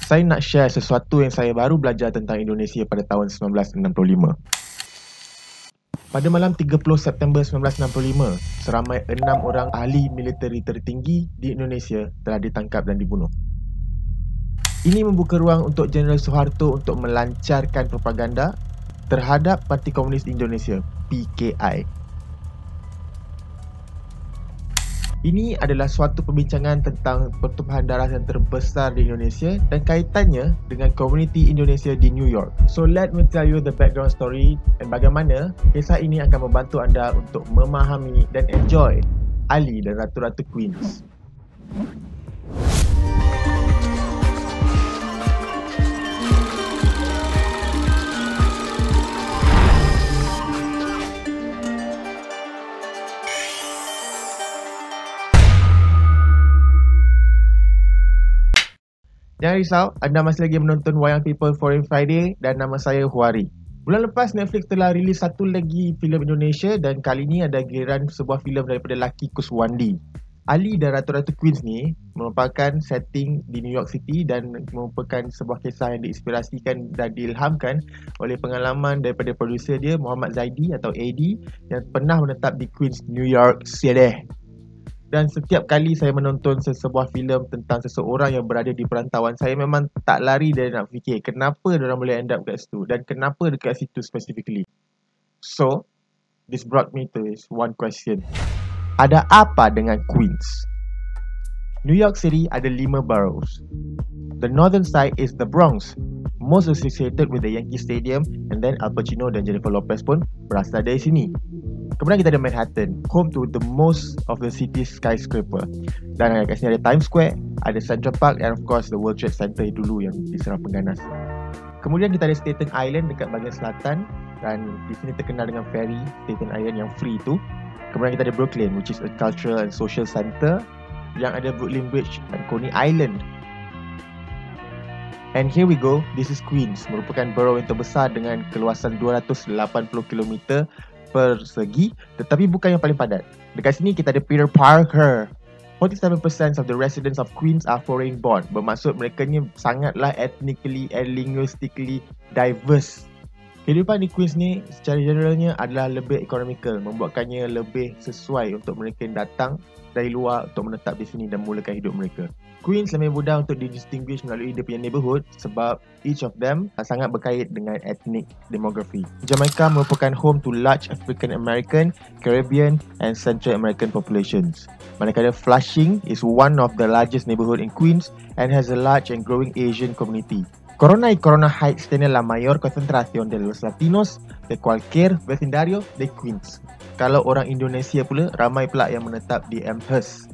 Saya nak share sesuatu yang saya baru belajar tentang Indonesia pada tahun 1965. Pada malam 30 September 1965, seramai 6 orang ahli militeri tertinggi di Indonesia telah ditangkap dan dibunuh. Ini membuka ruang untuk Jeneral Soeharto untuk melancarkan propaganda terhadap Parti Komunis Indonesia, PKI. Ini adalah suatu perbincangan tentang pertumpahan darah yang terbesar di Indonesia dan kaitannya dengan komuniti Indonesia di New York. So let me tell you the background story dan bagaimana kisah ini akan membantu anda untuk memahami dan enjoy Ali dan Ratu-Ratu Queens. Jangan risau, anda masih lagi menonton Wayang People Foreign Friday dan nama saya Huari. Bulan lepas Netflix telah rilis satu lagi filem Indonesia dan kali ini ada giliran sebuah filem daripada lelaki Kuswandi. Ali dan Ratu-Ratu Queens ni merupakan setting di New York City dan merupakan sebuah kisah yang diinspirasikan dan diilhamkan oleh pengalaman daripada produser dia Muhammad Zaidi atau AD yang pernah menetap di Queens, New York City. Dan setiap kali saya menonton sebuah filem tentang seseorang yang berada di perantauan, saya memang tak lari dari nak fikir kenapa diorang boleh end up kat situ dan kenapa dekat situ specifically. So, this brought me to this one question. Ada apa dengan Queens? New York City ada 5 boroughs. The northern side is the Bronx, most associated with the Yankee Stadium, and then Al Pacino dan Jennifer Lopez pun berasal dari sini. Kemudian kita ada Manhattan, home to the most of the city's skyscraper. Dan kat sini ada Times Square, ada Central Park and of course the World Trade Center dulu yang diserang pengganas. Kemudian kita ada Staten Island dekat bahagian selatan dan di sini terkenal dengan ferry Staten Island yang free tu. Kemudian kita ada Brooklyn, which is a cultural and social center yang ada Brooklyn Bridge dan Coney Island. And here we go, this is Queens, merupakan borough yang terbesar dengan keluasan 280 km persegi, tetapi bukan yang paling padat. Dekat sini kita ada Peter Parker. 47% of the residents of Queens are foreign born. Bermaksud mereka ni sangatlah ethnically and linguistically diverse. Kehidupan di Queens ni secara generalnya adalah lebih economical, membuatkannya lebih sesuai untuk mereka yang datang dari luar untuk menetap di sini dan mulakan hidup mereka. Queens lebih mudah untuk didistinguish melalui dia punya neighborhood sebab each of them sangat berkait dengan ethnic demography. Jamaica merupakan home to large African American, Caribbean and Central American populations. Manakala Flushing is one of the largest neighborhood in Queens and has a large and growing Asian community. Corona Heights tiene la mayor concentración de los latinos de cualquier vecindario de Queens. Kalau orang Indonesia pula, ramai pula yang menetap di Amherst,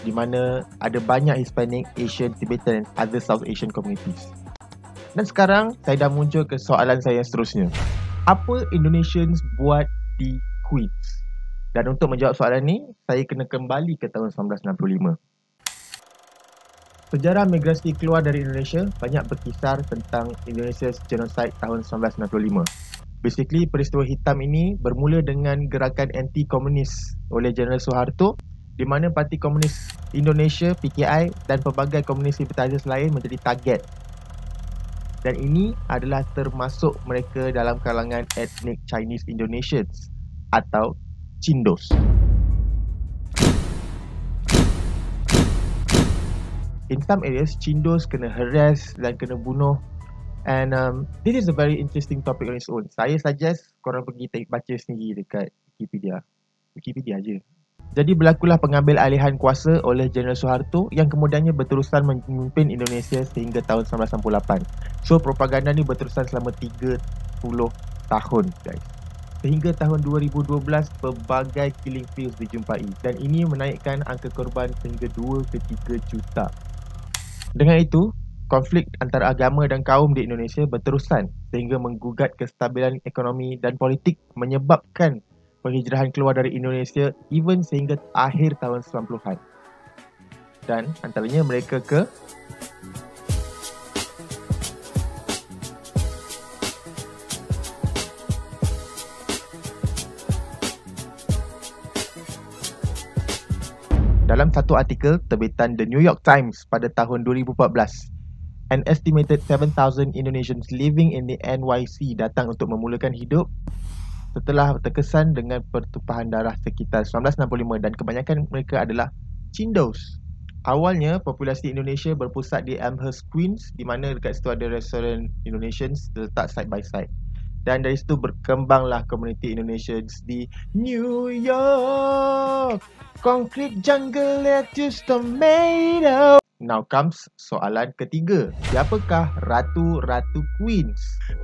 di mana ada banyak Hispanic, Asian, Tibetan and other South Asian communities. Dan sekarang saya dah muncul ke soalan saya yang seterusnya. Apa Indonesians buat di Queens? Dan untuk menjawab soalan ni, saya kena kembali ke tahun 1965. Sejarah migrasi keluar dari Indonesia banyak berkisar tentang Indonesia's genocide tahun 1965. Basically, peristiwa hitam ini bermula dengan gerakan anti-komunis oleh Jeneral Soeharto di mana Parti Komunis Indonesia, PKI dan pelbagai komunis libertarian lain menjadi target. Dan ini adalah termasuk mereka dalam kalangan ethnic Chinese Indonesians atau Cindos. In some areas, Cindos kena harass dan kena bunuh. And this is a very interesting topic on its own. Saya suggest korang pergi baca sendiri dekat Wikipedia. Wikipedia je. Jadi berlakulah pengambil alihan kuasa oleh Jeneral Soeharto yang kemudiannya berterusan memimpin Indonesia sehingga tahun 1968. So propaganda ni berterusan selama 30 tahun guys. Sehingga tahun 2012 pelbagai killing fields dijumpai dan ini menaikkan angka korban sehingga 2 ke 3 juta. Dengan itu, konflik antara agama dan kaum di Indonesia berterusan sehingga menggugat kestabilan ekonomi dan politik menyebabkan penghijrahan keluar dari Indonesia even sehingga akhir tahun 90-an. Dan antaranya mereka ke dalam satu artikel terbitan The New York Times pada tahun 2014, An estimated 7,000 Indonesians living in the NYC datang untuk memulakan hidup setelah terkesan dengan pertumpahan darah sekitar 1965 dan kebanyakan mereka adalah Cindos. Awalnya, populasi Indonesia berpusat di Elmhurst, Queens, di mana dekat situ ada restoran Indonesians terletak side by side. Dan dari situ berkembanglah komuniti Indonesians di New York. Concrete jungle, lettuce, tomato. Now comes soalan ketiga. Siapakah Ratu-Ratu Queens?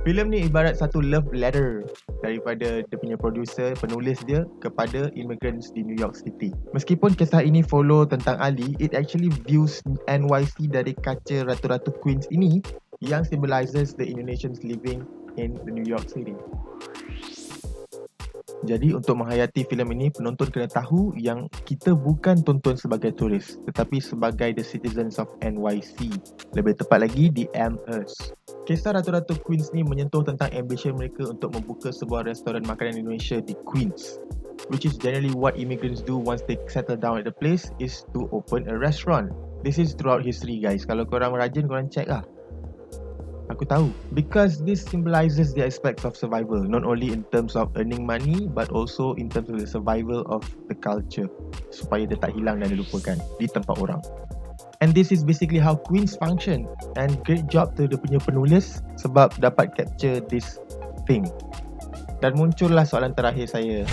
Filem ni ibarat satu love letter daripada dia punya producer, penulis dia kepada immigrants di New York City. Meskipun kisah ini follow tentang Ali, it actually views NYC dari kaca Ratu-Ratu Queens ini yang symbolizes the Indonesians living in the New York City. Jadi untuk menghayati filem ini, penonton kena tahu yang kita bukan tonton sebagai turis, tetapi sebagai the citizens of NYC. Lebih tepat lagi di Elmhurst. Kisah Ratu-Ratu Queens ni menyentuh tentang ambition mereka untuk membuka sebuah restoran makanan Indonesia di Queens. Which is generally what immigrants do once they settle down at the place, is to open a restaurant. This is throughout history guys. Kalau korang rajin, korang check lah. Aku tahu. Because this symbolizes the aspects of survival, not only in terms of earning money, but also in terms of the survival of the culture, supaya dia tak hilang dan dilupakan di tempat orang. And this is basically how Queens function. And great job to dia punya penulis sebab dapat capture this thing. Dan muncullah soalan terakhir saya.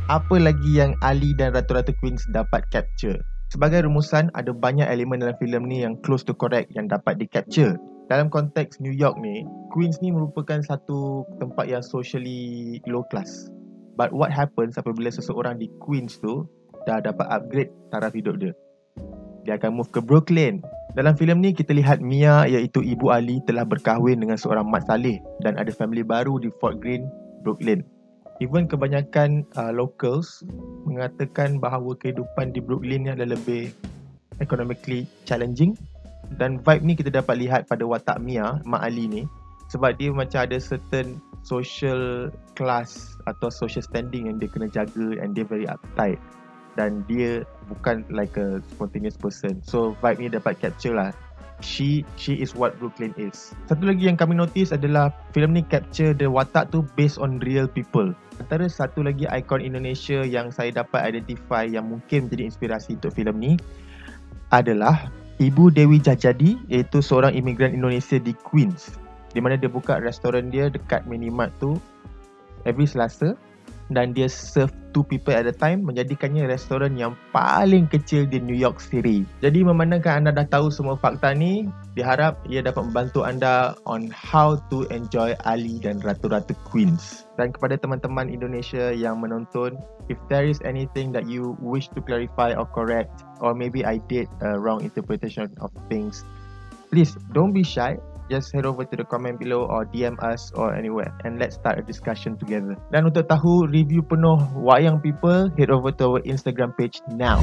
Apa lagi yang Ali dan Ratu-Ratu Queens dapat capture? Sebagai rumusan, ada banyak elemen dalam filem ni yang close to correct yang dapat di-capture. Dalam konteks New York ni, Queens ni merupakan satu tempat yang socially low class. But what happens apabila seseorang di Queens tu dah dapat upgrade taraf hidup dia? Dia akan move ke Brooklyn. Dalam filem ni kita lihat Mia, iaitu ibu Ali, telah berkahwin dengan seorang mat saleh dan ada family baru di Fort Greene, Brooklyn. Even kebanyakan locals mengatakan bahawa kehidupan di Brooklyn ni adalah lebih economically challenging. Dan vibe ni kita dapat lihat pada watak Mia, Mak Ali ni, sebab dia macam ada certain social class atau social standing yang dia kena jaga, and dia very uptight. Dan dia bukan like a spontaneous person. So vibe ni dapat capture lah. She is what Brooklyn is. Satu lagi yang kami notice adalah filem ni capture the watak tu based on real people. Antara satu lagi ikon Indonesia yang saya dapat identify yang mungkin menjadi inspirasi untuk filem ni adalah Ibu Dewi Jajadi, iaitu seorang imigran Indonesia di Queens, di mana dia buka restoran dia dekat minimart tu every Selasa, dan dia serve 2 people at a time, menjadikannya restoran yang paling kecil di New York City. Jadi memandangkan anda dah tahu semua fakta ni, diharap ia dapat membantu anda on how to enjoy Ali dan Ratu-Ratu Queens. Dan kepada teman-teman Indonesia yang menonton, if there is anything that you wish to clarify or correct, or maybe I did a wrong interpretation of things, please don't be shy. Just head over to the comment below or DM us or anywhere, and let's start a discussion together. Dan untuk tahu review penuh Wayang People, head over to our Instagram page now.